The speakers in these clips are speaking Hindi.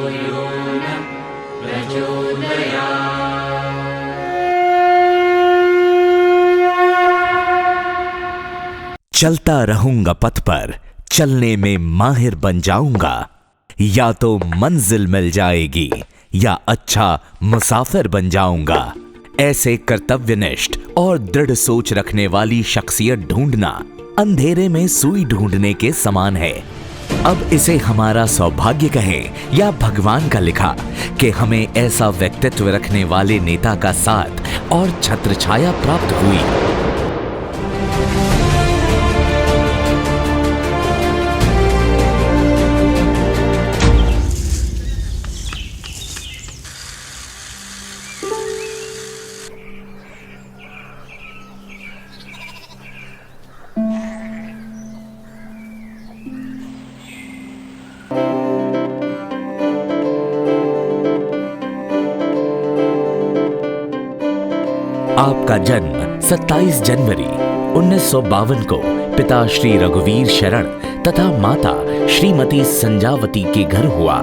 यो नः प्रचोदयात्। चलता रहूंगा पथ पर, चलने में माहिर बन जाऊंगा। या तो मंजिल मिल जाएगी या अच्छा मुसाफिर बन जाऊंगा। ऐसे कर्तव्यनिष्ठ और दृढ़ सोच रखने वाली शख्सियत ढूंढना अंधेरे में सुई ढूंढने के समान है। अब इसे हमारा सौभाग्य कहें या भगवान का लिखा कि हमें ऐसा व्यक्तित्व रखने वाले नेता का साथ और छत्रछाया प्राप्त हुई। आपका जन्म 27 जनवरी 1952 को पिता श्री रघुवीर शरण तथा माता श्रीमती संजावती के घर हुआ।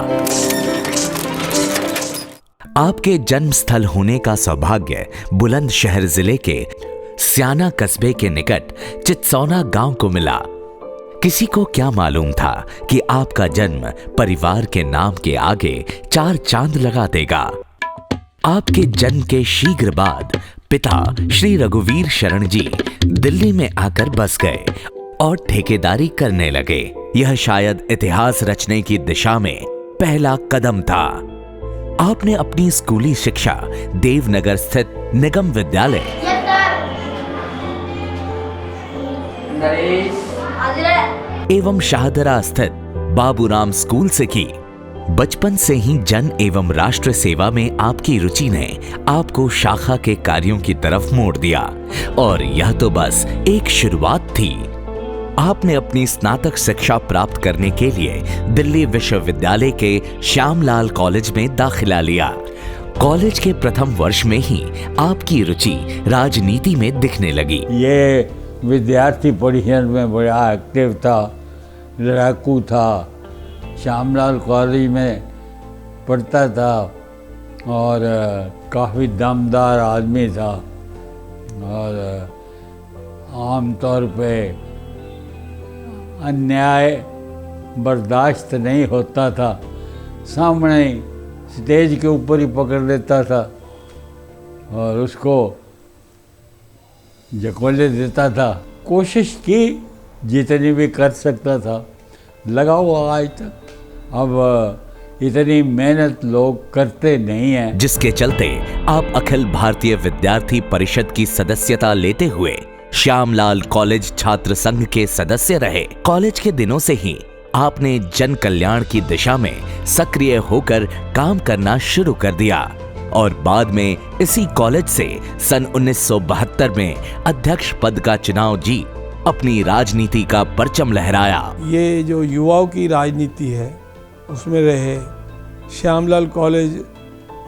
आपके जन्म स्थल होने का सौभाग्य बुलंदशहर जिले के स्याना कस्बे के निकट चित्सौना गांव को मिला। किसी को क्या मालूम था कि आपका जन्म परिवार के नाम के आगे 4 चांद लगा देगा। आपके जन्म के शीघ्र बाद पिता श्री रघुवीर शरण जी दिल्ली में आकर बस गए और ठेकेदारी करने लगे। यह शायद इतिहास रचने की दिशा में पहला कदम था। आपने अपनी स्कूली शिक्षा देवनगर स्थित निगम विद्यालय एवं शाहदरा स्थित बाबूराम स्कूल से की। बचपन से ही जन एवं राष्ट्र सेवा में आपकी रुचि ने आपको शाखा के कार्यों की तरफ मोड़ दिया और यह तो बस एक शुरुआत थी। आपने अपनी स्नातक शिक्षा प्राप्त करने के लिए दिल्ली विश्वविद्यालय के श्यामलाल कॉलेज में दाखिला लिया। कॉलेज के प्रथम वर्ष में ही आपकी रुचि राजनीति में दिखने लगी। ये विद्यार्थी परिषद में बड़ा एक्टिव था, लड़ाकू था, श्यामलाल कॉलेज में पढ़ता था और काफ़ी दमदार आदमी था और आमतौर पे अन्याय बर्दाश्त नहीं होता था। सामने स्टेज के ऊपर ही पकड़ लेता था और उसको जकोले देता था। कोशिश की जितनी भी कर सकता था, लगा हुआ आज तक। अब इतनी मेहनत लोग करते नहीं हैं, जिसके चलते आप अखिल भारतीय विद्यार्थी परिषद की सदस्यता लेते हुए श्यामलाल कॉलेज छात्र संघ के सदस्य रहे। कॉलेज के दिनों से ही आपने जन कल्याण की दिशा में सक्रिय होकर काम करना शुरू कर दिया और बाद में इसी कॉलेज से सन 1972 में अध्यक्ष पद का चुनाव जीत अपनी राजनीति का परचम लहराया। ये जो युवाओं की राजनीति है उसमें रहे, श्यामलाल कॉलेज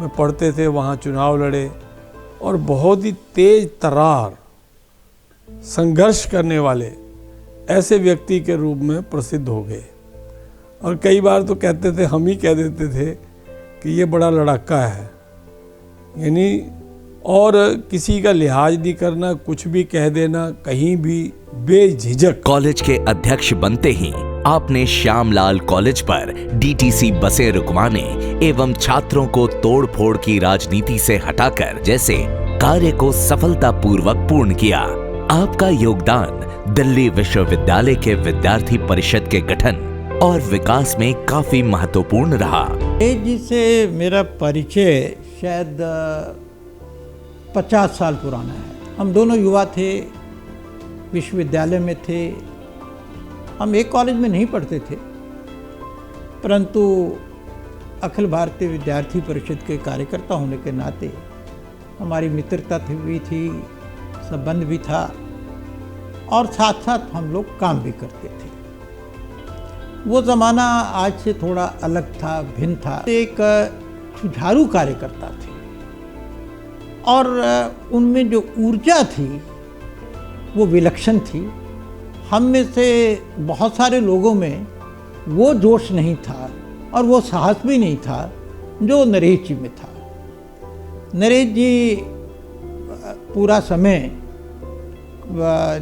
में पढ़ते थे, वहाँ चुनाव लड़े और बहुत ही तेज तर्रार संघर्ष करने वाले ऐसे व्यक्ति के रूप में प्रसिद्ध हो गए। और कई बार तो कहते थे, हम ही कह देते थे कि ये बड़ा लड़ाका है, यानी और किसी का लिहाज नहीं करना, कुछ भी कह देना कहीं भी बेझिझक। कॉलेज के अध्यक्ष बनते ही आपने श्यामलाल कॉलेज पर डीटीसी बसें रुकवाने एवं छात्रों को तोड़-फोड़ की राजनीति से हटाकर जैसे कार्य को सफलतापूर्वक पूर्ण किया। आपका योगदान दिल्ली विश्वविद्यालय के विद्यार्थी परिषद के गठन और विकास में काफी महत्वपूर्ण रहा। जिससे मेरा परिचय शायद 50 साल पुराना है। हम दोनों युवा थे, विश्वविद्यालय में थे। हम एक कॉलेज में नहीं पढ़ते थे, परंतु अखिल भारतीय विद्यार्थी परिषद के कार्यकर्ता होने के नाते हमारी मित्रता भी थी, संबंध भी था और साथ साथ हम लोग काम भी करते थे। वो ज़माना आज से थोड़ा अलग था, भिन्न था। एक जुझारू कार्यकर्ता थे और उनमें जो ऊर्जा थी वो विलक्षण थी। हम में से बहुत सारे लोगों में वो जोश नहीं था और वो साहस भी नहीं था जो नरेश जी में था। नरेश जी पूरा समय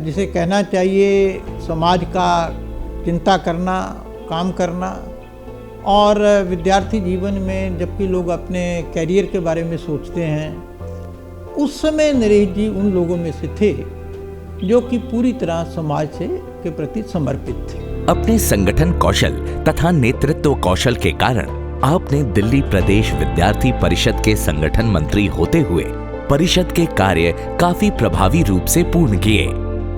जिसे कहना चाहिए समाज का चिंता करना, काम करना, और विद्यार्थी जीवन में जबकि लोग अपने कैरियर के बारे में सोचते हैं, उस समय नरेश जी उन लोगों में से थे जो कि पूरी तरह समाज से के प्रति समर्पित थे। अपने संगठन कौशल तथा नेतृत्व कौशल के कारण आपने दिल्ली प्रदेश विद्यार्थी परिषद के संगठन मंत्री होते हुए परिषद के कार्य काफी प्रभावी रूप से पूर्ण किए।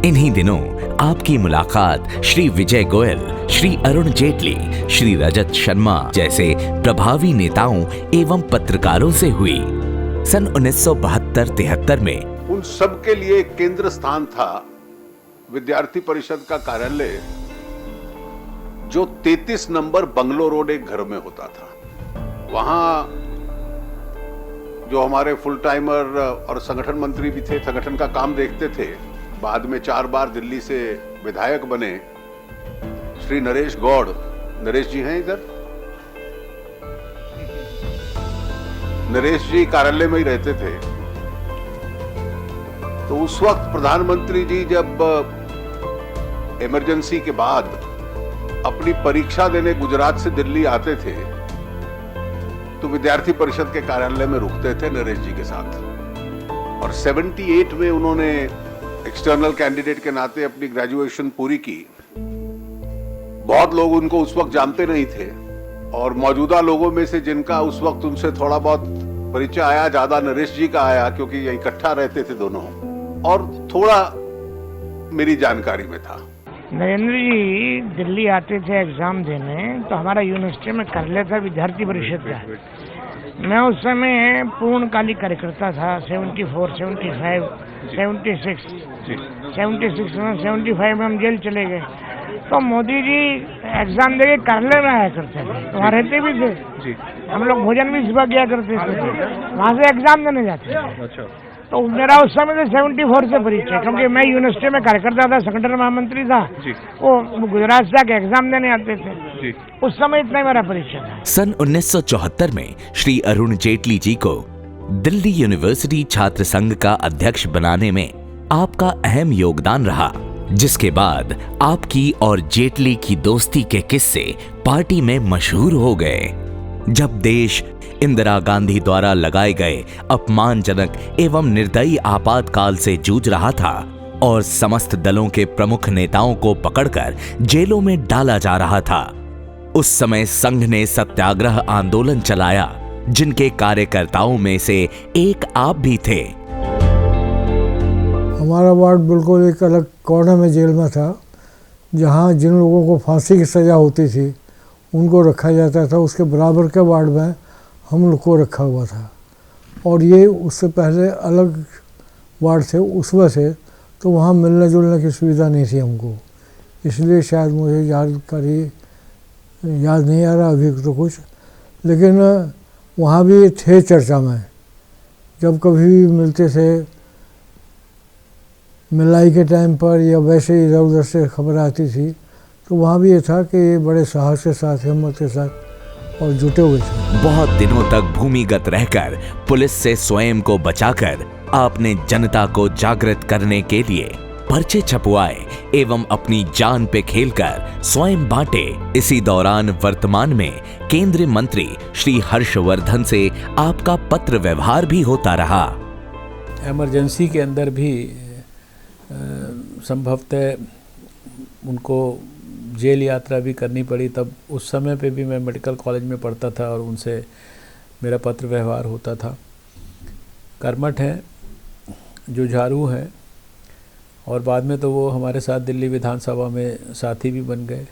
इन्हीं दिनों आपकी मुलाकात श्री विजय गोयल, श्री अरुण जेटली, श्री रजत शर्मा जैसे प्रभावी नेताओं एवं पत्रकारों से हुई। सन 1972-73 में उन सब के लिए एक केंद्र स्थान था विद्यार्थी परिषद का कार्यालय, जो 33 नंबर बंगलो रोड एक घर में होता था। वहां जो हमारे फुल टाइमर और संगठन मंत्री भी थे, संगठन का काम देखते थे, बाद में 4 बार दिल्ली से विधायक बने, श्री नरेश गौड़, नरेश जी हैं इधर, नरेश जी कार्यालय में ही रहते थे। तो उस वक्त प्रधानमंत्री जी जब इमरजेंसी के बाद अपनी परीक्षा देने गुजरात से दिल्ली आते थे तो विद्यार्थी परिषद के कार्यालय में रुकते थे नरेश जी के साथ। और 78 में उन्होंने एक्सटर्नल कैंडिडेट के नाते अपनी ग्रेजुएशन पूरी की। बहुत लोग उनको उस वक्त जानते नहीं थे और मौजूदा लोगों में से जिनका उस वक्त उनसे थोड़ा बहुत परिचय आया, ज्यादा नरेश जी का आया क्योंकि ये इकट्ठा रहते थे दोनों, और थोड़ा मेरी जानकारी में था। नरेंद्र जी दिल्ली आते थे एग्जाम देने, तो हमारा यूनिवर्सिटी में कर लेता विद्यार्थी परिषद का। मैं उस समय पूर्णकालिक कार्यकर्ता था। 74, 75, 76 में 75 में हम जेल चले गए। तो मोदी जी एग्जाम देके कार्यालय में आया करते थे, तो वहाँ रहते भी थे। हम लोग भोजन भी सुबह किया करते थे, वहाँ से एग्जाम देने जाते थे। तो मेरा उस समय से 74 से परिचय, क्योंकि मैं यूनिवर्सिटी में कार्यकर्ता था, संगठन महामंत्री था। वो गुजरात से आके एग्जाम देने आते थे। उस समय इतना मेरा परिचय था। सन 1974 में श्री अरुण जेटली जी को दिल्ली यूनिवर्सिटी छात्र संघ का अध्यक्ष बनाने में आपका अहम योगदान रहा, जिसके बाद आपकी और जेटली की दोस्ती के किस्से पार्टी में मशहूर हो गए। जब देश इंदिरा गांधी द्वारा लगाए गए अपमानजनक एवं निर्दयी आपातकाल से जूझ रहा था और समस्त दलों के प्रमुख नेताओं को पकड़कर जेलों में डाला जा रहा था, उस समय संघ ने सत्याग्रह आंदोलन चलाया, जिनके कार्यकर्ताओं में से एक आप भी थे। हमारा वार्ड बिल्कुल एक अलग कोने में जेल में था, जहां जिन लोगों को फांसी की सज़ा होती थी उनको रखा जाता था। उसके बराबर के वार्ड में हम लोग को रखा हुआ था, और ये उससे पहले अलग वार्ड थे उसमें से, तो वहाँ मिलने जुलने की सुविधा नहीं थी हमको, इसलिए शायद मुझे जानकारी याद नहीं आ रहा अभी तो कुछ, लेकिन वहाँ भी थे चर्चा में। जब कभी भी मिलते थे मिलाई के टाइम पर या वैसे इधर उधर से खबर आती थी, तो वहाँ भी ये था कि ये बड़े साहस के साथ, हिम्मत के साथ और जुटे हुए थे। बहुत दिनों तक भूमिगत रहकर पुलिस से स्वयं को बचाकर आपने जनता को जागृत करने के लिए पर्चे छपवाए एवं अपनी जान पे खेलकर स्वयं बांटे। इसी दौरान वर्तमान में केंद्रीय मंत्री श्री हर्षवर्धन से आपका पत्र व्यवहार भी होता रहा। इमरजेंसी के अंदर भी संभवतः उनको जेल यात्रा भी करनी पड़ी। तब उस समय पे भी मैं मेडिकल कॉलेज में पढ़ता था और उनसे मेरा पत्र व्यवहार होता था। कर्मठ हैं, जुझारू हैं, और बाद में तो वो हमारे साथ दिल्ली विधानसभा में साथी भी बन गए।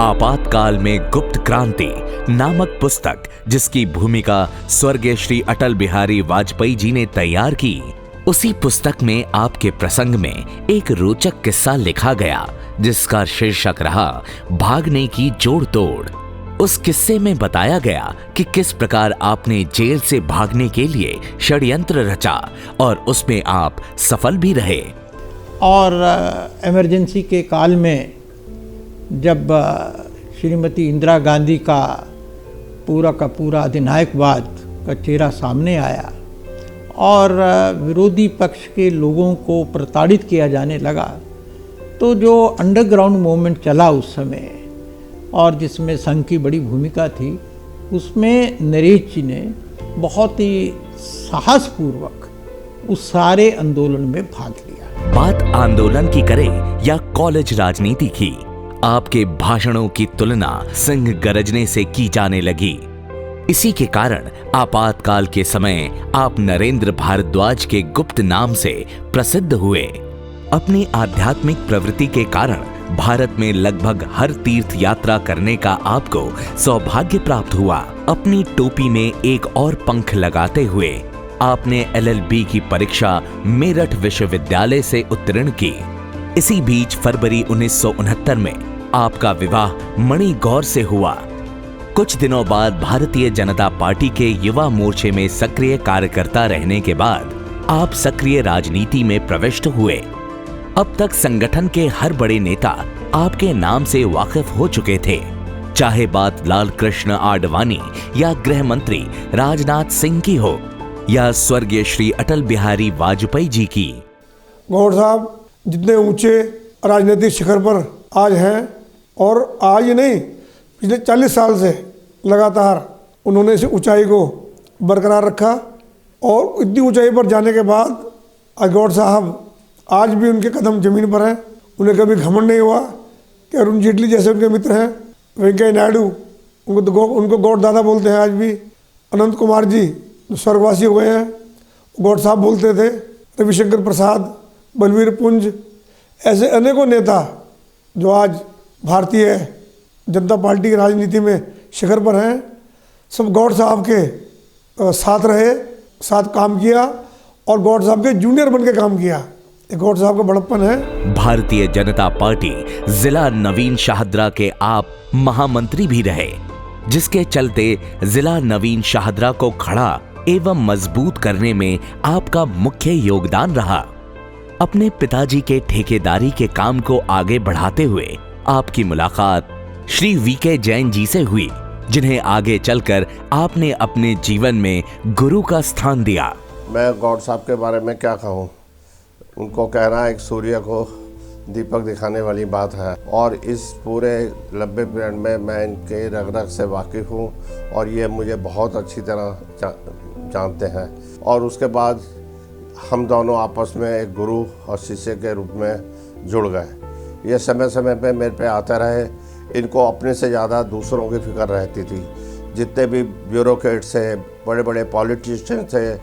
आपातकाल में गुप्त क्रांति नामक पुस्तक, जिसकी भूमिका स्वर्गीय श्री अटल बिहारी वाजपेयी जी ने तैयार की, उसी पुस्तक में आपके प्रसंग में एक रोचक किस्सा लिखा गया, जिसका शीर्षक रहा भागने की जोड़ तोड़। उस किस्से में बताया गया कि किस प्रकार आपने जेल से भागने के लिए षड्यंत्र रचा और उसमें आप सफल भी रहे। और इमरजेंसी के काल में जब श्रीमती इंदिरा गांधी का पूरा का पूरा अधिनायकवाद का चेहरा सामने आया और विरोधी पक्ष के लोगों को प्रताड़ित किया जाने लगा, तो जो अंडरग्राउंड मूवमेंट चला उस समय और जिसमें संघ की बड़ी भूमिका थी, उसमें नरेश जी ने बहुत ही साहसपूर्वक उस सारे आंदोलन में भाग लिया। बात आंदोलन की करें या कॉलेज राजनीति की, आपके भाषणों की तुलना सिंह गरजने से की जाने लगी। इसी के कारण आपातकाल के समय आप नरेंद्र भारद्वाज के गुप्त नाम से प्रसिद्ध हुए। अपनी आध्यात्मिक प्रवृत्ति के कारण भारत में लगभग हर तीर्थ यात्रा करने का आपको सौभाग्य प्राप्त हुआ। अपनी टोपी में एक और पंख लगाते हुए आपने LLB की परीक्षा मेरठ विश्वविद्यालय से उत्तीर्ण की। इसी बीच फरवरी 1969 में आपका विवाह मणि गौर से हुआ। कुछ दिनों बाद भारतीय जनता पार्टी के युवा मोर्चे में सक्रिय कार्यकर्ता रहने के बाद आप सक्रिय राजनीति में प्रविष्ट हुए। अब तक संगठन के हर बड़े नेता आपके नाम से वाकिफ हो चुके थे, चाहे बात लाल कृष्ण आडवाणी या गृह मंत्री राजनाथ सिंह की हो या स्वर्गीय श्री अटल बिहारी वाजपेयी जी की। गौर साहब जितने ऊंचे राजनीतिक शिखर पर आज हैं, और आज नहीं पिछले 40 साल से लगातार उन्होंने इस ऊंचाई को बरकरार रखा, और इतनी ऊंचाई पर जाने के बाद आज गौर साहब आज भी उनके कदम जमीन पर हैं। उन्हें कभी घमंड नहीं हुआ कि अरुण जेटली जैसे उनके मित्र हैं, वेंकैया नायडू उनको गौर दादा बोलते हैं आज भी, अनंत कुमार जी जो स्वर्गवासी हो गए हैं गौर साहब बोलते थे, रविशंकर प्रसाद, बलवीर पुंज, ऐसे अनेकों नेता जो आज भारतीय जनता पार्टी की राजनीति में शिखर पर हैं, सब गौर साहब के साथ रहे, साथ काम किया और गौर साहब के जूनियर बन के काम किया। एक गौर साहब का बड़प्पन है। भारतीय जनता पार्टी जिला नवीन शाहदरा के आप महामंत्री भी रहे, जिसके चलते जिला नवीन शाहदरा को खड़ा एवं मजबूत करने में आपका मुख्य योगदान रहा। अपने पिताजी के ठेकेदारी के काम को आगे बढ़ाते हुए आपकी मुलाकात श्री VK जैन जी से हुई, जिन्हें आगे चलकर आपने अपने जीवन में गुरु का स्थान दिया। मैं गौर साहब के बारे में क्या कहूँ, उनको कहना एक सूर्य को दीपक दिखाने वाली बात है, और इस पूरे लंबे पीरियड में मैं इनके रग रग से वाकिफ़ हूँ और ये मुझे बहुत अच्छी तरह जानते हैं। और उसके बाद हम दोनों आपस में एक गुरु और शिष्य के रूप में जुड़ गए। ये समय समय पे मेरे पे आते रहे। इनको अपने से ज़्यादा दूसरों की फिक्र रहती थी। जितने भी ब्यूरोक्रेट्स थे, बड़े बड़े पॉलिटिशियन थे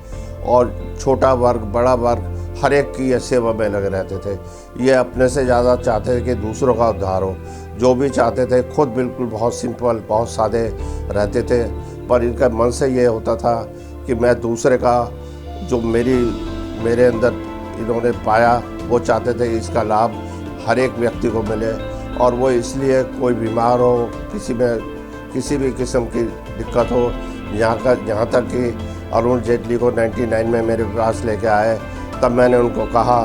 और छोटा वर्ग बड़ा वर्ग, हर एक की सेवा में लगे रहते थे। ये अपने से ज़्यादा चाहते थे कि दूसरों का उद्धार हो। जो भी चाहते थे खुद बिल्कुल बहुत सिंपल, बहुत सादे रहते थे, पर इनका मन से ये होता था कि मैं दूसरे का जो मेरे अंदर इन्होंने पाया वो चाहते थे इसका लाभ हर एक व्यक्ति को मिले। और वो इसलिए कोई बीमार हो, किसी भी किस्म की दिक्कत हो, यहाँ तक कि अरुण जेटली को 99 में मेरे पास लेके आए, तब मैंने उनको कहा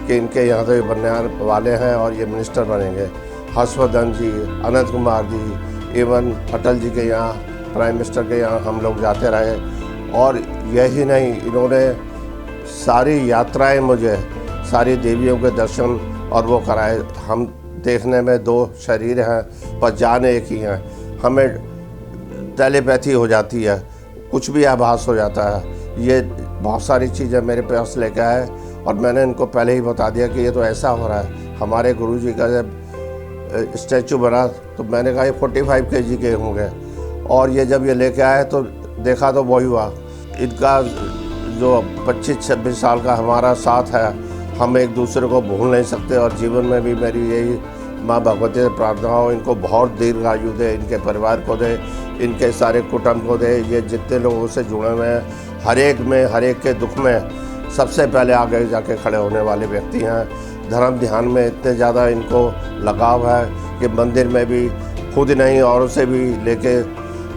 कि इनके यहाँ तो ये बनने वाले हैं और ये मिनिस्टर बनेंगे। हर्षवर्धन जी, अनंत कुमार जी, इवन अटल जी के यहाँ, प्राइम मिनिस्टर के यहाँ हम लोग जाते रहे। और यही नहीं, इन्होंने सारी यात्राएं मुझे, सारी देवियों के दर्शन और वो कराए। हम देखने में दो शरीर हैं पर जान एक ही हैं। हमें टेलीपैथी हो जाती है, कुछ भी आभास हो जाता है। ये बहुत सारी चीज़ें मेरे पास लेके आए और मैंने इनको पहले ही बता दिया कि ये तो ऐसा हो रहा है। हमारे गुरुजी का जब स्टैचू बना तो मैंने कहा ये 45 kg के होंगे, और ये जब ये लेके आए तो देखा तो वही हुआ। इनका जो 25-26 साल का हमारा साथ है, हम एक दूसरे को भूल नहीं सकते। और जीवन में भी मेरी यही माँ भगवती से प्रार्थना हो, इनको बहुत दीर्घ आयु दे, इनके परिवार को दे, इनके सारे कुटुंब को दे। ये जितने लोगों से जुड़े हुए हैं, हर एक के दुख में सबसे पहले आगे जाके खड़े होने वाले व्यक्ति हैं। धर्म ध्यान में इतने ज़्यादा इनको लगाव है कि मंदिर में भी खुद नहीं औरों से भी लेके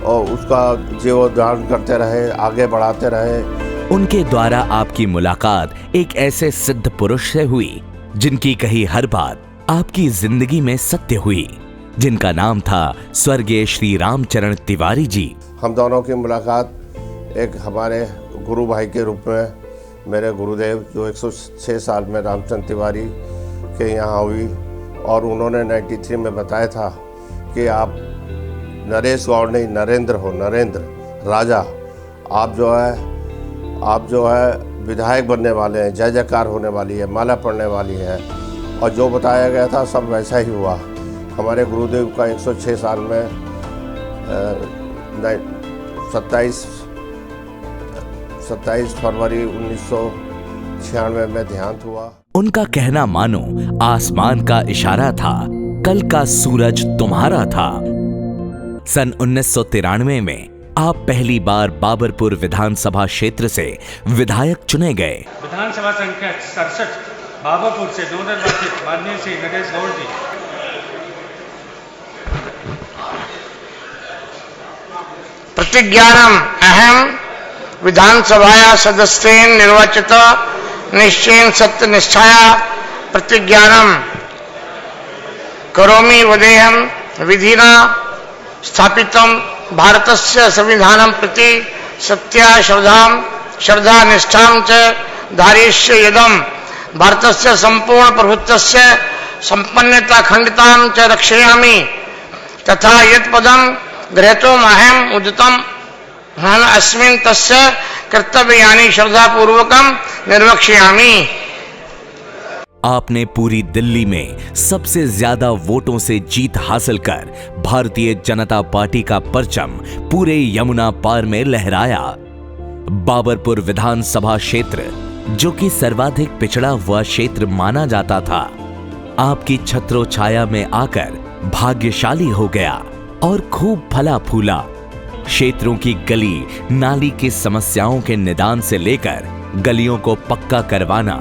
और उसका जीवोद्धार करते रहे, आगे बढ़ाते रहे। उनके द्वारा आपकी मुलाकात एक ऐसे सिद्ध पुरुष से हुई जिनकी कही हर बात आपकी जिंदगी में सत्य हुई, जिनका नाम था स्वर्गीय श्री रामचरण तिवारी जी। हम दोनों की मुलाकात एक हमारे गुरु भाई के रूप में मेरे गुरुदेव जो 106 साल में रामचंद्र तिवारी के यहाँ हुई, और उन्होंने 93 में बताया था कि आप नरेश गौड़ नहीं नरेंद्र हो, नरेंद्र राजा, आप जो है विधायक बनने वाले हैं, जय जयकार होने वाली है, माला पड़ने वाली है। और जो बताया गया था सब वैसा ही हुआ। हमारे गुरुदेव का 106 साल में 27 फरवरी 1996 में देहांत हुआ। उनका कहना मानो आसमान का इशारा था, कल का सूरज तुम्हारा था। सन 1993 में आप पहली बार बाबरपुर विधानसभा क्षेत्र से विधायक चुने गए। विधानसभा संख्या 67 बाबरपुर से नवनिर्वाचित माननीय श्री नरेश गौड़ जी। प्रतिज्ञानम अहम विधानसभाया सदस्येन निर्वाचित निश्चयेन सत्य निष्ठाया प्रतिज्ञानम करोमि वदेहम विधिना स्थापितम भारतस्य संविधानं प्रति सत्या श्रद्धा निष्ठां च धारयिष्ये यदम भारतस्य संपूर्ण प्रभुत्वस्य संपन्नता खंडितां च रक्षयामि तथा यत् पदं गृहीतुम् अहम् उद्यतम् अस्मिन् तस्य कर्तव्यानि श्रद्धापूर्वकं निर्वक्ष्यामि। आपने पूरी दिल्ली में सबसे ज्यादा वोटों से जीत हासिल कर भारतीय जनता पार्टी का परचम पूरे यमुना पार में लहराया। बाबरपुर विधानसभा क्षेत्र, जो कि सर्वाधिक पिछड़ा हुआ क्षेत्र माना जाता था, आपकी छत्रो छाया में आकर भाग्यशाली हो गया और खूब फला फूला। क्षेत्रों की गली नाली की समस्याओं के निदान से लेकर गलियों को पक्का करवाना,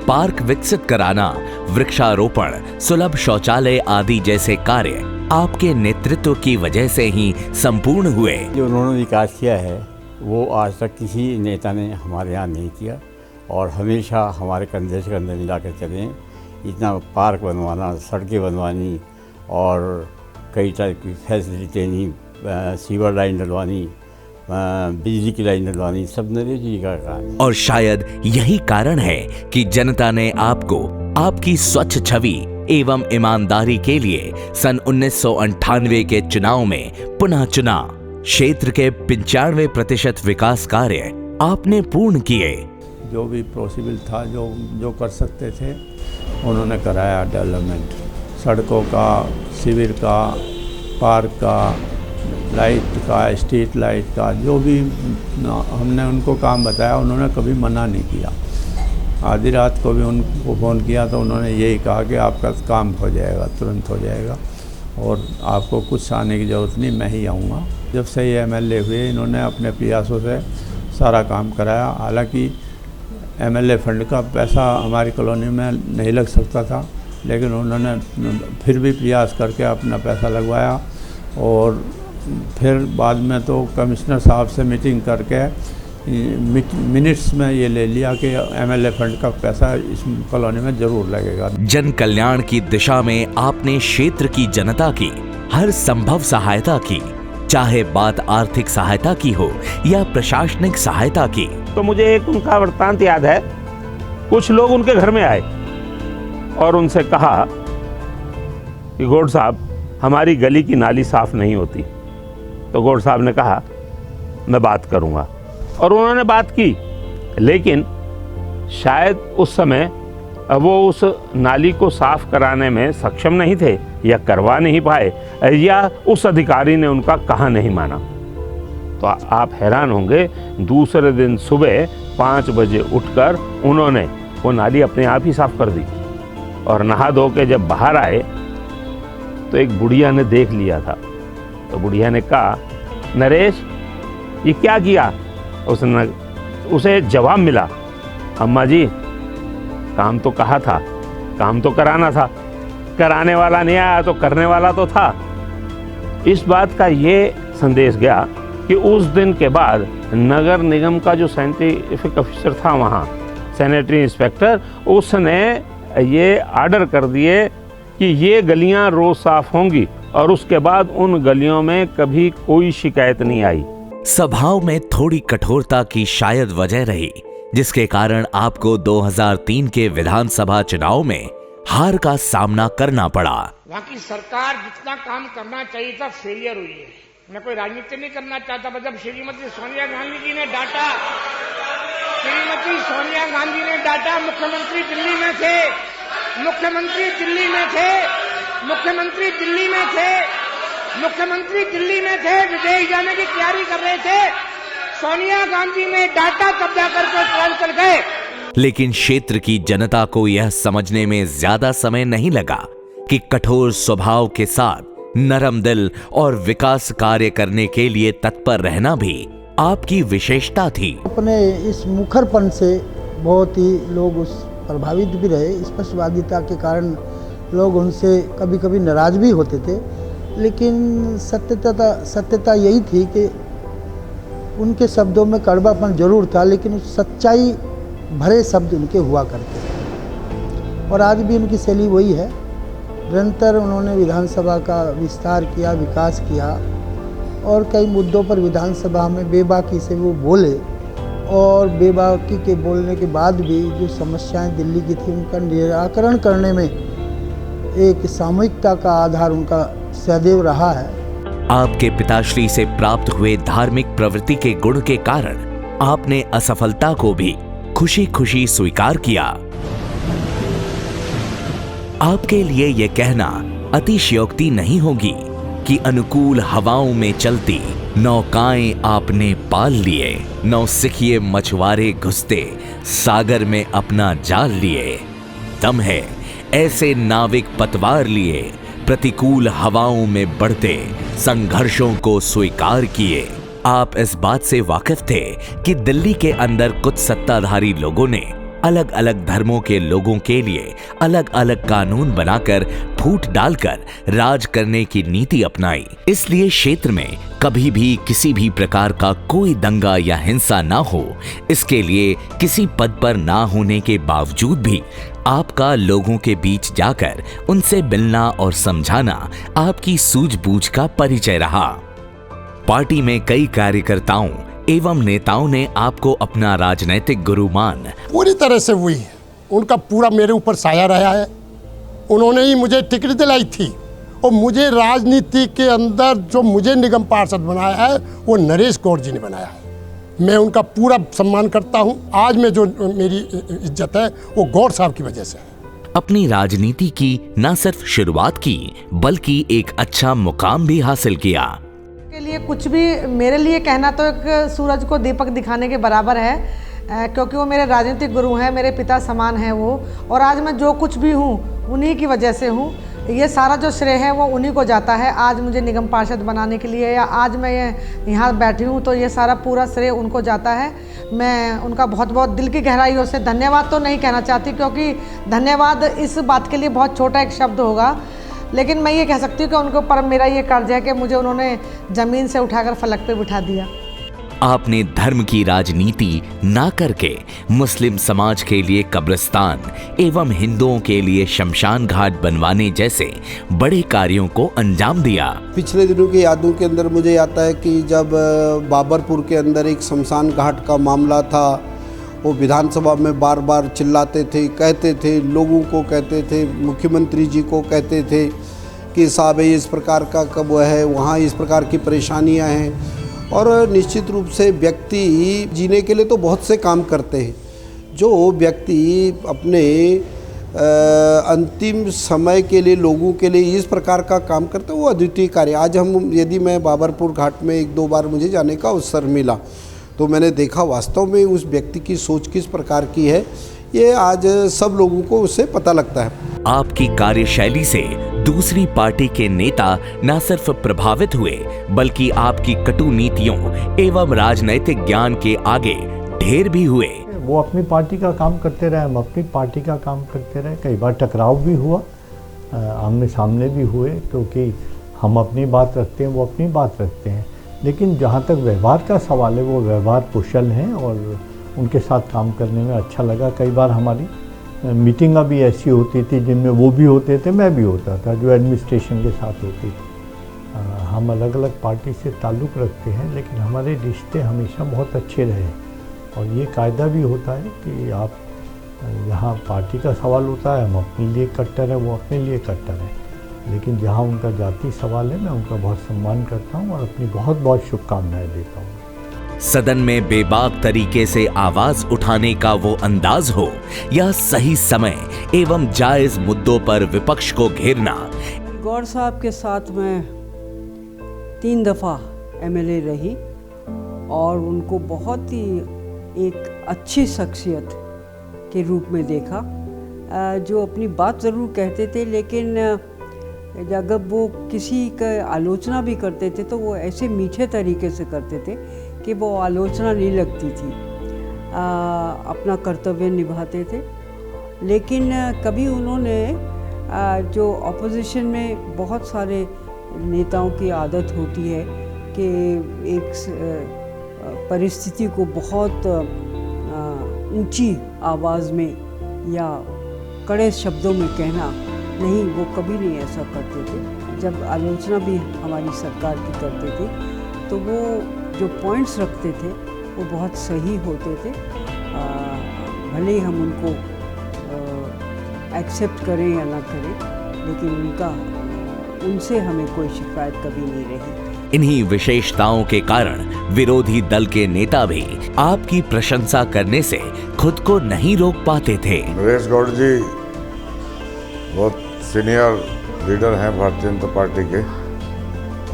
पार्क विकसित कराना, वृक्षारोपण, सुलभ शौचालय आदि जैसे कार्य आपके नेतृत्व की वजह से ही संपूर्ण हुए। जो उन्होंने विकास किया है वो आज तक किसी नेता ने हमारे यहाँ नहीं किया और हमेशा हमारे कंधे से कंधे मिला कर चले। इतना पार्क बनवाना, सड़कें बनवानी और कई टाइप की फैसिलिटी देनी, सीवर लाइन डलवानी, बिजली की लाइन डलवानी, सब नरेश जी का काम। और शायद यही कारण है कि जनता ने आपको आपकी स्वच्छ छवि एवं ईमानदारी के लिए सन 1998 के चुनाव में पुनः चुना। क्षेत्र के 95% विकास कार्य आपने पूर्ण किए। जो भी पॉसिबल था, जो कर सकते थे उन्होंने कराया। डेवलपमेंट, सड़कों का, शिविर का, पार्क का, लाइट का, स्ट्रीट लाइट का, जो भी हमने उनको काम बताया उन्होंने कभी मना नहीं किया। आधी रात को भी उनको फ़ोन किया तो उन्होंने यही कहा कि आपका काम हो जाएगा, तुरंत हो जाएगा और आपको कुछ आने की ज़रूरत नहीं, मैं ही आऊँगा। जब से ये MLA हुए इन्होंने अपने प्रयासों से सारा काम कराया। हालांकि MLA फंड का पैसा हमारी कॉलोनी में नहीं लग सकता था, लेकिन उन्होंने फिर भी प्रयास करके अपना पैसा लगवाया और फिर बाद में तो कमिश्नर साहब से मीटिंग करके मिनट्स में ये ले लिया कि MLA फंड का पैसा इस कॉलोनी में जरूर लगेगा। जन कल्याण की दिशा में आपने क्षेत्र की जनता की हर संभव सहायता की, चाहे बात आर्थिक सहायता की हो या प्रशासनिक सहायता की। तो मुझे एक उनका वृत्तांत याद है। कुछ लोग उनके घर में आए और उनसे कहा कि गौड़ साहब हमारी गली की नाली साफ नहीं होती। तो गौड़ साहब ने कहा मैं बात करूंगा और उन्होंने बात की, लेकिन शायद उस समय वो उस नाली को साफ कराने में सक्षम नहीं थे या करवा नहीं पाए या उस अधिकारी ने उनका कहा नहीं माना। तो आप हैरान होंगे, दूसरे दिन सुबह 5 बजे उठकर उन्होंने वो नाली अपने आप ही साफ कर दी और नहा धो के जब बाहर आए तो एक बुढ़िया ने देख लिया था। तो बुढ़िया ने कहा नरेश ये क्या किया? उसे जवाब मिला, अम्मा जी काम तो कहा था, काम तो कराना था, कराने वाला नहीं आया तो करने वाला तो था। इस बात का ये संदेश गया कि उस दिन के बाद नगर निगम का जो साइंटिफिक ऑफिसर था वहाँ, सैनिटरी इंस्पेक्टर, उसने ये आर्डर कर दिए कि ये गलियाँ रोज़ साफ होंगी और उसके बाद उन गलियों में कभी कोई शिकायत नहीं आई। स्वभाव में थोड़ी कठोरता की शायद वजह रही, जिसके कारण आपको 2003 के विधानसभा चुनाव में हार का सामना करना पड़ा। वहाँ की सरकार जितना काम करना चाहिए था फेलियर हुई है। मैं कोई राजनीति नहीं करना चाहता, पर जब श्रीमती सोनिया गांधी जी ने डांटा, श्रीमती सोनिया गांधी ने डांटा, मुख्यमंत्री दिल्ली में थे, मुख्यमंत्री दिल्ली में थे, मुख्यमंत्री दिल्ली में थे, मुख्यमंत्री दिल्ली में थे, विदेश जाने की तैयारी कर रहे थे, सोनिया गांधी ने डांटा, तब जाकर के चल गए। लेकिन क्षेत्र की जनता को यह समझने में ज्यादा समय नहीं लगा कि कठोर स्वभाव के साथ नरम दिल और विकास कार्य करने के लिए तत्पर रहना भी आपकी विशेषता थी। अपने इस मुखरपन से बहुत ही लोग उस प्रभावित भी रहे। स्पष्टवादिता के कारण लोग उनसे कभी कभी नाराज भी होते थे, लेकिन सत्यता यही थी कि उनके शब्दों में कड़वापन जरूर था, लेकिन सच्चाई भरे शब्द उनके हुआ करते थे। और आज भी उनकी शैली वही है। निरंतर उन्होंने विधानसभा का विस्तार किया, विकास किया, और कई मुद्दों पर विधानसभा में बेबाकी से वो बोले, और बेबाकी के बोलने के बाद भी जो समस्याएं दिल्ली की थी उनका निराकरण करने में एक सामूहिकता का आधार उनका सदैव रहा है। आपके पिताश्री से प्राप्त हुए धार्मिक प्रवृत्ति के गुण के कारण आपने असफलता को भी खुशी खुशी स्वीकार किया। आपके लिए यह कहना अतिशयोक्ति नहीं होगी कि अनुकूल हवाओं में चलती नौकाएं आपने पाल लिए, नौसिखिए मछुआरे घुसते सागर में अपना जाल लिए। दम है ऐसे नाविक पतवार लिए, प्रतिकूल हवाओं में बढ़ते संघर्षों को स्वीकार किए। आप इस बात से वाकिफ थे कि दिल्ली के अंदर कुछ सत्ताधारी लोगों ने अलग अलग धर्मों के लोगों के लिए अलग अलग कानून बनाकर फूट डालकर राज करने की नीति अपनाई। इसलिए क्षेत्र में कभी भी किसी भी प्रकार का कोई दंगा या हिंसा ना हो, इसके लिए किसी पद पर ना होने के बावजूद भी आपका लोगों के बीच जाकर उनसे मिलना और समझाना आपकी सूझबूझ का परिचय रहा। पार्टी में कई कार्यकर्ताओं एवं नेताओं ने आपको अपना राजनीतिक गुरु मान पूरी तरह से हुई है। उनका पूरा मेरे ऊपर साया रहा है। उन्होंने ही मुझे टिकट दिलाई थी, और मुझे राजनीति के अंदर जो मुझे निगम पार्षद बनाया है वो नरेश गौड़ जी ने बनाया है। मैं उनका पूरा सम्मान करता हूं। आज में जो मेरी इज्जत है वो गौड़ साहब की वजह से है। अपनी राजनीति की न सिर्फ शुरुआत की, बल्कि एक अच्छा मुकाम भी हासिल किया। के लिए कुछ भी मेरे लिए कहना तो एक सूरज को दीपक दिखाने के बराबर है, क्योंकि वो मेरे राजनीतिक गुरु हैं, मेरे पिता समान हैं वो, और आज मैं जो कुछ भी हूँ उन्हीं की वजह से हूँ। ये सारा जो श्रेय है वो उन्हीं को जाता है। आज मुझे निगम पार्षद बनाने के लिए, या आज मैं यहाँ बैठी हूँ, तो ये सारा पूरा श्रेय उनको जाता है। मैं उनका बहुत बहुत दिल की गहराइयों से धन्यवाद तो नहीं कहना चाहती, क्योंकि धन्यवाद इस बात के लिए बहुत छोटा एक शब्द होगा, लेकिन मैं ये कह सकती हूँ कि उनके ऊपर मेरा ये कर्ज है कि मुझे उन्होंने ज़मीन से उठाकर फलक पे बिठा दिया। आपने धर्म की राजनीति ना करके मुस्लिम समाज के लिए कब्रिस्तान एवं हिंदुओं के लिए शमशान घाट बनवाने जैसे बड़े कार्यों को अंजाम दिया। पिछले दिनों की यादों के अंदर मुझे आता है कि जब बाबरपुर के अंदर एक शमशान घाट का मामला था, वो विधानसभा में बार बार चिल्लाते थे, कहते थे, लोगों को कहते थे, मुख्यमंत्री जी को कहते थे कि साहब इस प्रकार का कब है, वहाँ इस प्रकार की परेशानियाँ हैं। और निश्चित रूप से व्यक्ति जीने के लिए तो बहुत से काम करते हैं। जो व्यक्ति अपने अंतिम समय के लिए लोगों के लिए इस प्रकार का काम करते हैं वो अद्वितीय कार्य। आज यदि मैं बाबरपुर घाट में 1-2 बार मुझे जाने का अवसर मिला तो मैंने देखा वास्तव में उस व्यक्ति की सोच किस प्रकार की है, ये आज सब लोगों को उससे पता लगता है। आपकी कार्यशैली से दूसरी पार्टी के नेता न सिर्फ प्रभावित हुए, बल्कि आपकी कटु नीतियों एवं राजनैतिक ज्ञान के आगे ढेर भी हुए। वो अपनी पार्टी का काम करते रहे, हम अपनी पार्टी का काम करते रहे। कई बार टकराव भी हुआ, आमने सामने भी हुए, क्योंकि हम अपनी बात रखते हैं, वो अपनी बात रखते हैं। लेकिन जहाँ तक व्यवहार का सवाल है, वो व्यवहार कुशल हैं और उनके साथ काम करने में अच्छा लगा। कई बार हमारी मीटिंग भी ऐसी होती थी जिनमें वो भी होते थे, मैं भी होता था, जो एडमिनिस्ट्रेशन के साथ होती थी। हम अलग अलग पार्टी से ताल्लुक़ रखते हैं, लेकिन हमारे रिश्ते हमेशा बहुत अच्छे रहे। और ये कायदा भी होता है कि आप यहाँ पार्टी का सवाल होता है, हम अपने लिए कट्टर हैं, वो अपने लिए कट्टर हैं, लेकिन जहाँ उनका जाति सवाल है मैं उनका बहुत सम्मान करता हूँ और अपनी बहुत बहुत शुभकामनाएं देता हूँ। सदन में बेबाक तरीके से आवाज उठाने का वो अंदाज हो या सही समय एवं जायज मुद्दों पर विपक्ष को घेरना। गौर साहब के साथ मैं 3 दफ़ा एमएलए रही और उनको बहुत ही एक अच्छी शख्सियत के रूप में देखा, जो अपनी बात ज़रूर कहते थे, लेकिन अगर वो किसी का आलोचना भी करते थे तो वो ऐसे मीठे तरीके से करते थे कि वो आलोचना नहीं लगती थी, अपना कर्तव्य निभाते थे। लेकिन कभी उन्होंने जो अपोजिशन में बहुत सारे नेताओं की आदत होती है कि एक परिस्थिति को बहुत ऊंची आवाज़ में या कड़े शब्दों में कहना, नहीं, वो कभी नहीं ऐसा करते थे। जब आलोचना भी हमारी सरकार की करते थे तो वो जो पॉइंट्स रखते थे वो बहुत सही होते थे। भले ही हम उनको एक्सेप्ट करें या ना करें, लेकिन उनसे हमें कोई शिकायत कभी नहीं रही। इन्हीं विशेषताओं के कारण विरोधी दल के नेता भी आपकी प्रशंसा करने से खुद को नहीं रोक पाते थे। नरेश गौड़ जी बहुत सीनियर लीडर हैं भारतीय जनता पार्टी के,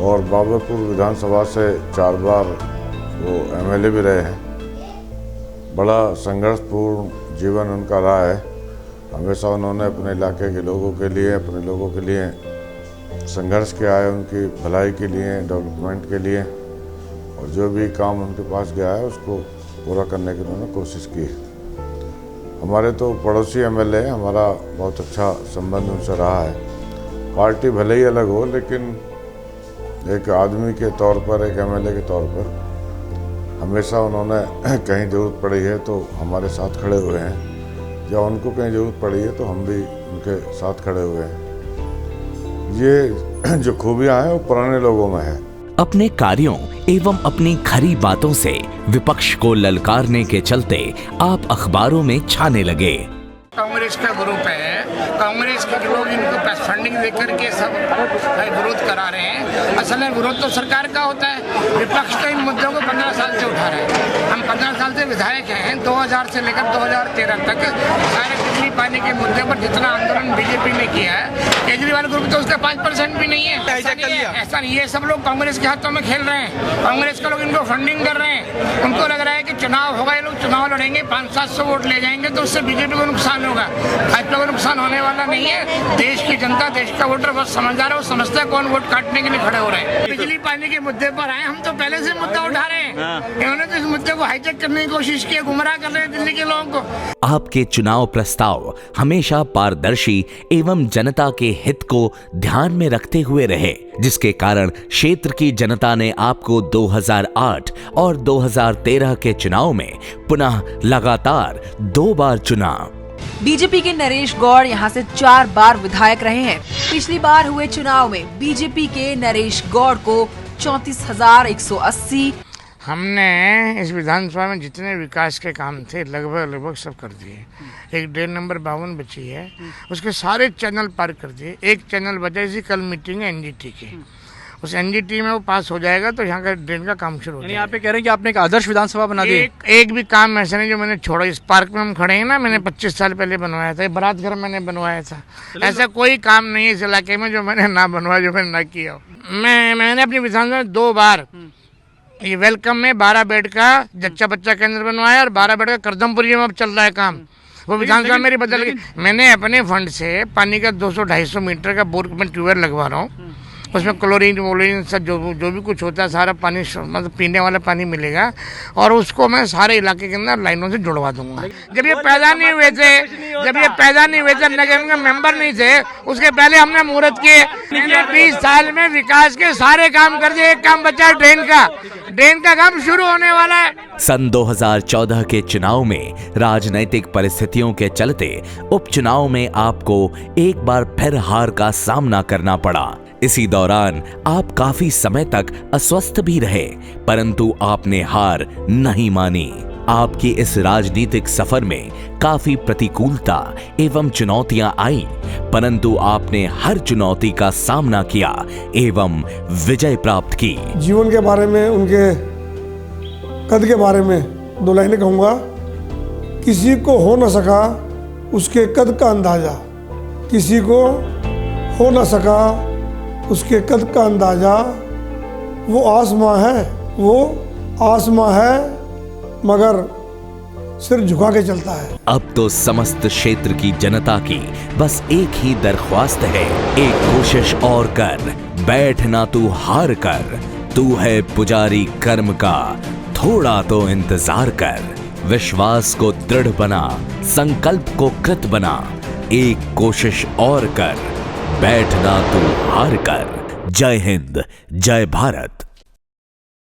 और बाबरपुर विधानसभा से 4 बार वो एमएलए भी रहे हैं। बड़ा संघर्षपूर्ण जीवन उनका रहा है। हमेशा उन्होंने अपने इलाके के लोगों के लिए, अपने लोगों के लिए संघर्ष किया है, उनकी भलाई के लिए, डेवलपमेंट के लिए, और जो भी काम उनके पास गया है उसको पूरा करने की उन्होंने कोशिश की। हमारे तो पड़ोसी एमएलए हैं, हमारा बहुत अच्छा संबंध उनसे रहा है। पार्टी भले ही अलग हो, लेकिन एक आदमी के तौर पर, एक एमएलए के तौर पर हमेशा उन्होंने कहीं ज़रूरत पड़ी है तो हमारे साथ खड़े हुए हैं, या उनको कहीं ज़रूरत पड़ी है तो हम भी उनके साथ खड़े हुए हैं। ये जो खूबियां हैं वो पुराने लोगों में है। अपने कार्यों एवं अपनी खरी बातों से विपक्ष को ललकारने के चलते आप अखबारों में छाने लगे। कांग्रेस का ग्रुप है, कांग्रेस के लोग इनको फंडिंग देकर के सब विरोध करा रहे हैं। असल में विरोध तो सरकार का होता है, विपक्ष तो इन मुद्दों को 15 साल से उठा रहे हैं। हम 15 साल से विधायक हैं, 2000 से लेकर 2013 तक सारे बिजली पानी के मुद्दे पर जितना आंदोलन बीजेपी ने किया है, केजरीवाल ग्रुप तो उसका 5% भी नहीं है। ऐसा नहीं, ये सब लोग कांग्रेस के हाथों में खेल रहे हैं। कांग्रेस के लोग इनको फंडिंग कर रहे हैं। उनको लग रहा है कि चुनाव होगा, ये लोग चुनाव लड़ेंगे, 500-700 वोट ले जाएंगे तो उससे बीजेपी को नुकसान होगा। भाजपा को नुकसान होने वाला नहीं है। देश की जनता, देश का वोटर बहुत समझदार है, वो समझता है कौन वोट काटने के लिए खड़े हो रहे हैं। बिजली पानी के मुद्दे पर आए, हम तो पहले से मुद्दा उठा रहे हैं। इन्होंने तो इस मुद्दे को हाईजैक करने की कोशिश की, गुमराह कर रहे हैं दिल्ली के लोगों को। आपके चुनाव प्रस्ताव हमेशा पारदर्शी एवं जनता के हित को ध्यान में रखते हुए रहे, जिसके कारण क्षेत्र की जनता ने आपको 2008 और 2013 के चुनाव में पुनः लगातार 2 बार चुना। बीजेपी के नरेश गौड़ यहाँ से 4 बार विधायक रहे हैं। पिछली बार हुए चुनाव में बीजेपी के नरेश गौड़ को 34,180। हमने इस विधानसभा में जितने विकास के काम थे लगभग सब कर दिए। एक 1.5 नंबर 52 बची है, उसके सारे चैनल पार कर दिए। एक चैनल बचा, इसी कल मीटिंग है एनजीटी की, उस एनजीटी में वो पास हो जाएगा तो यहाँ का ड्रेन का काम शुरू हो जाएगा। यहाँ पे कह रहे हैं कि आपने एक आदर्श विधानसभा बना दी। एक भी काम ऐसा नहीं जो मैंने छोड़ा। इस पार्क में हम खड़े हैं ना, मैंने 25 साल पहले बनवाया था। बारात घर मैंने बनवाया था। ऐसा कोई काम नहीं है इस इलाके में जो मैंने ना बनवाया, जो मैंने ना किया। मैंने अपनी विधानसभा में 2 बार ये वेलकम में 12 बेड का जच्चा बच्चा केंद्र बनवाया, और 12 बेड का करदमपुरी में अब चल रहा है काम। वो विधानसभा मेरी बदल गई। मैंने अपने फंड से पानी का 200-250 मीटर का बोर में ट्यूबवेल लगवा रहा हूँ। उसमें क्लोरीन वोलोरीन सब जो भी कुछ होता है सारा पानी, मतलब पीने वाला पानी मिलेगा, और उसको मैं सारे इलाके के अंदर लाइनों से जुड़वा दूंगा। जब ये पैदा नहीं हुए थे, नगर के मेंबर नहीं थे, उसके पहले हमने मुहूर्त किए। 20 साल में विकास के सारे काम कर दिए। एक काम बचा ड्रेन का काम शुरू होने वाला है। सन 2014 के चुनाव में राजनैतिक परिस्थितियों के चलते उपचुनाव में आपको एक बार फिर हार का सामना करना पड़ा। इसी दौरान आप काफी समय तक अस्वस्थ भी रहे, परंतु आपने हार नहीं मानी। आपकी इस राजनीतिक सफर में काफी प्रतिकूलता एवं चुनौतियां आई, परंतु आपने हर चुनौती का सामना किया एवं विजय प्राप्त की। जीवन के बारे में, उनके कद के बारे में 2 लाइनें कहूँगा। किसी को हो न सका उसके कद का अंदाज़ा, किसी को हो न सका उसके कद का अंदाज़ा, वो आसमां है, वो आसमां है मगर सिर झुका के चलता है। अब तो समस्त क्षेत्र की जनता की बस एक ही दरख्वास्त है, एक कोशिश और कर, बैठ ना तू हार कर, तू है पुजारी कर्म का, थोड़ा तो इंतजार कर। विश्वास को दृढ़ बना, संकल्प को कृत बना, एक कोशिश और कर, बैठ ना तू हार कर। जय हिंद, जय भारत।